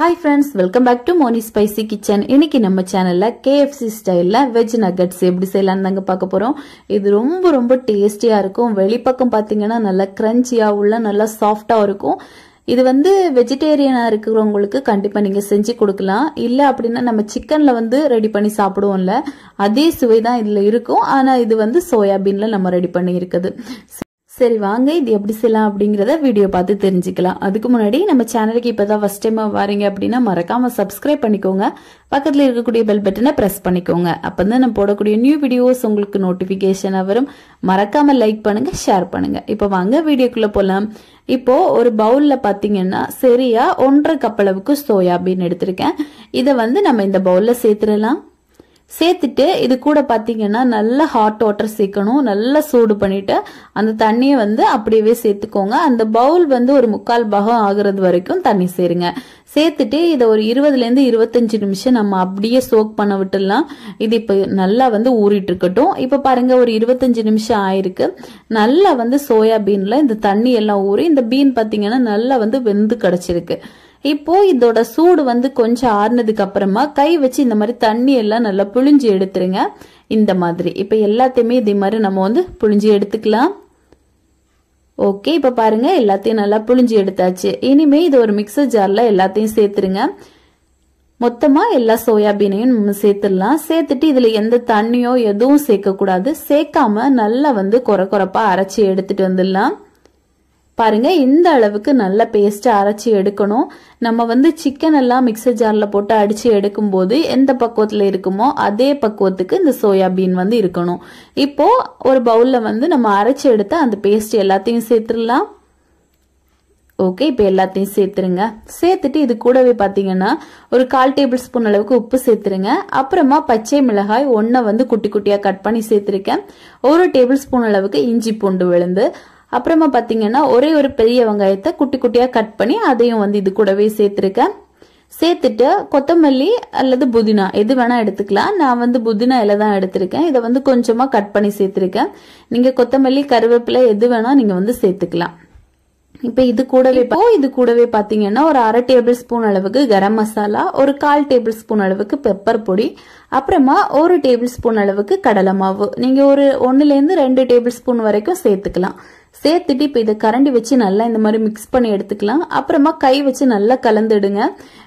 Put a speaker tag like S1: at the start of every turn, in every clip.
S1: Hi friends, welcome back to Moni Spicy Kitchen. இன்னைக்கு நம்ம சேனல்ல KFC ஸ்டைல்ல வெஜ் நகட்ஸ் எப்படி செய்யலாம் தாங்க பார்க்க போறோம். இது ரொம்ப டேஸ்டியா இருக்கும். வெளிப்பக்கம் பாத்தீங்கன்னா நல்ல கிரன்ச்சியா உள்ள நல்ல சாஃப்ட்டா இருக்கும். இது வந்து வெஜிடேரியனா இருக்கிறவங்களுக்கு கண்டிப்பா நீங்க செஞ்சு கொடுக்கலாம். இல்ல அப்படின்னா நம்ம சிக்கன்ல வந்து ரெடி பண்ணி சாப்பிடுவோம்ல, அதே சுவை தான் இதுல இருக்கும். ஆனா இது வந்து சோயாபீன்ல நம்ம ரெடி பண்ணி இருக்குது. சரி வாங்க இது எப்படி செய்யலாம் அப்படிங்கறத வீடியோ பார்த்து தெரிஞ்சுக்கலாம். அதுக்கு முன்னாடி நம்ம சேனலுக்கு இப்பதான் ஃபர்ஸ்ட் டைம் வரீங்க அப்படின்னா மறக்காம சப்ஸ்கிரைப் பண்ணிக்கோங்க. பக்கத்துல இருக்கக்கூடிய பெல் பட்டனை பிரஸ் பண்ணிக்கோங்க. அப்பதான் நான் போடக்கூடிய நியூ வீடியோஸ் உங்களுக்கு நோட்டிபிகேஷனா வரும். மறக்காம லைக் பண்ணுங்க, ஷேர் பண்ணுங்க. இப்ப வாங்க வீடியோக்குள்ள போலாம். இப்போ ஒரு பவுல்ல பாத்தீங்கன்னா சரியா 1.5 கப் அளவுக்கு சோயாபீன் எடுத்திருக்கேன். இத வந்து நம்ம இந்த பவுல்ல சேர்த்துடலாம். சேர்த்துட்டு இது கூட பாத்தீங்கன்னா நல்ல ஹாட் வாட்டர் சேர்க்கணும். நல்லா சூடு பண்ணிட்டு அந்த தண்ணியை வந்து அப்படியே சேர்த்துக்கோங்க. அந்த பவுல் வந்து ஒரு 3/4 பாகம் ஆகுறது வரைக்கும் தண்ணி சேருங்க. சேர்த்துட்டு இதை ஒரு 20 ல இருந்து 25 நிமிஷம் நம்ம அப்படியே சோக் பண்ண விட்டுடலாம். இது இப்ப நல்லா வந்து ஊறிட்டு இருக்கட்டும். இப்ப பாருங்க ஒரு 25 நிமிஷம் ஆயிருக்கு. நல்லா வந்து சோயாபீன்ல இந்த தண்ணி எல்லாம் ஊறி இந்த பீன் பாத்தீங்கன்னா நல்லா வந்து வெந்து கிடைச்சிருக்கு. இப்போ இதோட சூடு வந்து கொஞ்சம் ஆறுனதுக்கு அப்புறமா கை வச்சு இந்த மாதிரி தண்ணி எல்லாம் நல்லா புழிஞ்சு எடுத்துருங்க. இந்த மாதிரி இப்ப எல்லாத்தையுமே இதே மாதிரி நம்ம வந்து புழிஞ்சு எடுத்துக்கலாம். ஓகே, இப்ப பாருங்க எல்லாத்தையும் நல்லா புழிஞ்சு எடுத்தாச்சு. இனிமே இது ஒரு மிக்சர் ஜார்ல எல்லாத்தையும் சேர்த்துருங்க. மொத்தமா எல்லா சோயாபீனையும் நம்ம சேர்த்துடலாம். சேர்த்துட்டு இதுல எந்த தண்ணியோ எதுவும் சேர்க்க கூடாது. சேர்க்காம நல்லா வந்து கொரப்பா அரைச்சி எடுத்துட்டு வந்துடலாம். பாருங்க இந்த அளவுக்கு நல்ல பேஸ்டா அரைச்சி எடுக்கணும். நம்ம வந்து சிக்கன் எல்லாம் மிக்சர் ஜார்ல போட்டு அடிச்சு எடுக்கும் போது எந்த பக்குவத்துல இருக்குமோ அதே பக்குவத்துக்கு இந்த சோயாபீன் வந்து இருக்கணும். இப்போ ஒரு பவுல்ல வந்து நம்ம அரைச்சி எடுத்த அந்த பேஸ்ட் எல்லாத்தையும் சேர்த்துடலாம். ஓகே, இப்ப எல்லாத்தையும் சேர்த்துருங்க. சேர்த்துட்டு இது கூடவே பாத்தீங்கன்னா ஒரு 1/4 டேபிள் ஸ்பூன் அளவுக்கு உப்பு சேர்த்துருங்க. அப்புறமா பச்சை மிளகாய் 1 வந்து குட்டி குட்டியா கட் பண்ணி சேர்த்திருக்கேன். 1 டேபிள் ஸ்பூன் அளவுக்கு இஞ்சி பூண்டு விழுந்து, அப்புறமா பாத்தீங்கன்னா ஒரே ஒரு பெரிய வெங்காயத்தை குட்டி குட்டியா கட் பண்ணி அதையும் வந்து இது கூடவே சேர்த்திருக்கேன். சேர்த்துட்டு கொத்தமல்லி அல்லது புதினா எது வேணா எடுத்துக்கலாம். நான் வந்து புதினா இலை தான் எடுத்திருக்கேன். இதை வந்து கொஞ்சமா கட் பண்ணி சேர்த்திருக்கேன். நீங்க கொத்தமல்லி கருவேப்பிலை எது வேணா நீங்க வந்து சேர்த்துக்கலாம். இப்ப இது கூடவே பாத்தீங்கன்னா ஒரு 1/2 டேபிள் ஸ்பூன் அளவுக்கு கரம் மசாலா, ஒரு 1/4 டேபிள் ஸ்பூன் அளவுக்கு பெப்பர் பொடி, அப்புறமா 1 டேபிள் ஸ்பூன் அளவுக்கு கடலை மாவு. நீங்க ஒரு 1 ல இருந்து 2 டேபிள் ஸ்பூன் வரைக்கும் சேர்த்துக்கலாம். சேர்த்துட்டு இப்ப இதை கரண்டி வச்சு நல்லா இந்த மாதிரி மிக்ஸ் பண்ணி எடுத்துக்கலாம். அப்புறமா கை வச்சு நல்லா கலந்துடுங்க.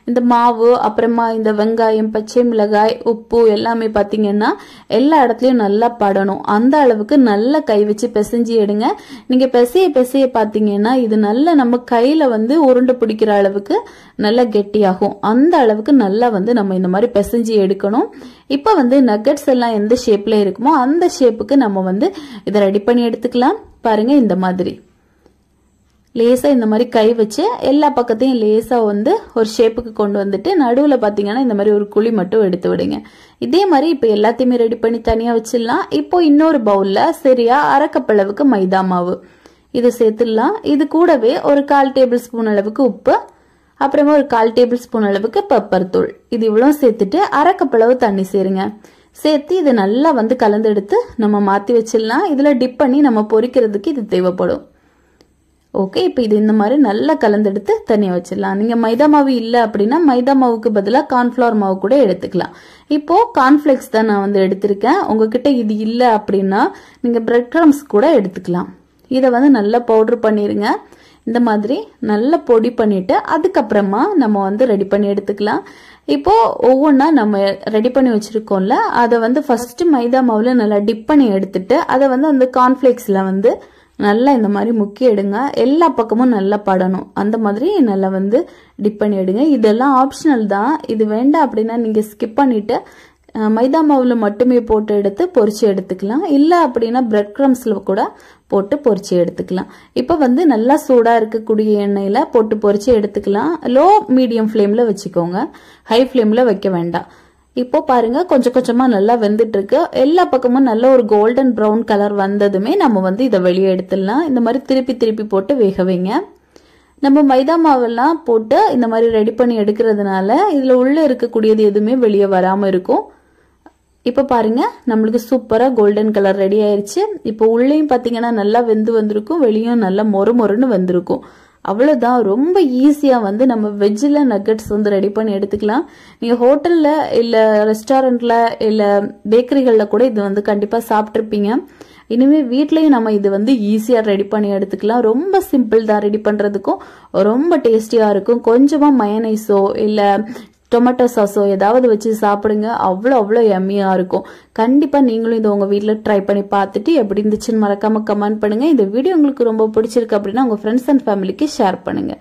S1: இந்த மாவு அப்புறமா இந்த வெங்காயம், பச்சை மிளகாய், உப்பு எல்லாமே பாத்தீங்கன்னா எல்லா இடத்துலயும் நல்லா படணும். அந்த அளவுக்கு நல்லா கை வச்சு பிசைஞ்சு எடுங்க. நீங்க பிசைய பாத்தீங்கன்னா இது நல்லா நம்ம கையில வந்து உருண்டை பிடிக்கிற அளவுக்கு நல்லா கெட்டியாகும். அந்த அளவுக்கு நல்லா வந்து நம்ம இந்த மாதிரி பிசைஞ்சு எடுக்கணும். இப்ப வந்து நகட்ஸ் எல்லாம் எந்த ஷேப்ல இருக்குமோ அந்த ஷேப்புக்கு நம்ம வந்து இதை ரெடி பண்ணி எடுத்துக்கலாம். பாருங்க இந்த மாதிரி லேசா இந்த மாதிரி கை வச்சு எல்லா பக்கத்தையும் லேசா வந்து ஒரு ஷேப்புக்கு கொண்டு வந்துட்டு நடுவுல பாத்தீங்கன்னா இந்த மாதிரி ஒரு குழி மட்டும் எடுத்து விடுங்க. இதே மாதிரி இப்ப எல்லாத்தையுமே ரெடி பண்ணி தனியா வச்சிடலாம். இப்போ இன்னொரு பவுல்ல சரியா 1/2 கப் அளவுக்கு மைதா மாவு இதை சேர்த்துடலாம். இது கூடவே ஒரு 1/4 டேபிள் ஸ்பூன் அளவுக்கு உப்பு, அப்புறமா ஒரு 1/4 டேபிள் ஸ்பூன் அளவுக்கு பெப்பர் தூள், இது இவ்வளவு சேர்த்துட்டு 1/2 கப் அளவு தண்ணி சேருங்க. சேர்த்து இது நல்லா வந்து கலந்தெடுத்து நம்ம மாத்தி வச்சிடலாம். இதுல டிப் பண்ணி நம்ம பொரிக்கிறதுக்கு இது தேவைப்படும். ஓகே, இப்ப இது இந்த மாதிரி நல்லா கலந்தெடுத்து தனியா வச்சிடலாம். நீங்க மைதா மாவு இல்ல அப்படின்னா மைதா மாவுக்கு பதிலாக கார்ன்ஃபிளவர் மாவு கூட எடுத்துக்கலாம். இப்போ கார்ன்ஃபிளெக்ஸ் தான் நான் வந்து எடுத்திருக்கேன். உங்ககிட்ட இது இல்ல அப்படின்னா நீங்க பிரெட் கிரம்ஸ் கூட எடுத்துக்கலாம். இதை வந்து நல்லா பவுடர் பண்ணிருங்க. இந்த மாதிரி நல்லா பொடி பண்ணிட்டு அதுக்கப்புறமா நம்ம வந்து ரெடி பண்ணி எடுத்துக்கலாம். இப்போ ஒவ்வொன்னா நம்ம ரெடி பண்ணி வச்சிருக்கோம்ல, அதை வந்து ஃபர்ஸ்ட் மைதா மாவுல நல்லா டிப் பண்ணி எடுத்துட்டு அதை வந்து அந்த கார்ன்ஃபிளெக்ஸ்ல வந்து நல்லா இந்த மாதிரி முக்கி எடுங்க. எல்லா பக்கமும் நல்லா படணும். அந்த மாதிரி நல்லா வந்து டிப் பண்ணி எடுங்க. இதெல்லாம் ஆப்ஷனல் தான். இது வேண்டாம் அப்படின்னா நீங்க ஸ்கிப் பண்ணிட்டு மைதா மாவுல மட்டுமே போட்டு எடுத்து பொரிச்சு எடுத்துக்கலாம். இல்ல அப்படின்னா பிரெட் கிரம்ஸ்ல கூட போட்டு பொரிச்சு எடுத்துக்கலாம். இப்ப வந்து நல்லா சூடா இருக்கக்கூடிய எண்ணெயில போட்டு பொரிச்சு எடுத்துக்கலாம். லோ மீடியம் ஃப்ளேம்ல வச்சுக்கோங்க, ஹை ஃப்ளேம்ல வைக்க வேண்டாம். இப்போ பாருங்க கொஞ்சம் கொஞ்சமா நல்லா வெந்துட்டு இருக்கு. எல்லா பக்கமும் நல்ல ஒரு கோல்டன் ப்ரௌன் கலர் வந்ததுமே நம்ம வந்து இதை வெளியே எடுத்துடலாம். இந்த மாதிரி திருப்பி போட்டு வேக வைங்க. நம்ம மைதா மாவெல்லாம் போட்டு இந்த மாதிரி ரெடி பண்ணி எடுக்கிறதுனால இதுல உள்ள இருக்கக்கூடியது எதுவுமே வெளியே வராம இருக்கும். இப்ப பாருங்க நம்மளுக்கு சூப்பரா கோல்டன் கலர் ரெடி ஆயிருச்சு. இப்போ உள்ளேயும் பாத்தீங்கன்னா நல்லா வெந்து வந்திருக்கும், வெளியும் நல்லா மொறுன்னு வந்திருக்கும். அவ்வளவுதான். ரொம்ப ஈஸியா வந்து நம்ம வெஜ்ல நக்கெட்ஸ் வந்து ரெடி பண்ணி எடுத்துக்கலாம். நீங்க ஹோட்டல்ல இல்ல ரெஸ்டாரண்ட்ல இல்ல பேக்கரிகள்ல கூட இது வந்து கண்டிப்பா சாப்பிட்டிருப்பீங்க. இனிமே வீட்லயும் நம்ம இது வந்து ஈஸியா ரெடி பண்ணி எடுத்துக்கலாம். ரொம்ப சிம்பிள் தான் ரெடி பண்றதுக்கும், ரொம்ப டேஸ்டியா இருக்கும். கொஞ்சமா மயனைஸோ இல்ல டொமேட்டோ சாஸோ ஏதாவது வச்சு சாப்பிடுங்க, அவ்வளோ எம்மியா இருக்கும். கண்டிப்பா நீங்களும் இதை உங்க வீட்ல ட்ரை பண்ணி பார்த்துட்டு எப்படி இருந்துச்சுன்னு மறக்காம கமெண்ட் பண்ணுங்க. இந்த வீடியோ உங்களுக்கு ரொம்ப பிடிச்சிருக்கு அப்படின்னா உங்க ஃப்ரெண்ட்ஸ் அண்ட் ஃபேமிலிக்கு ஷேர் பண்ணுங்க.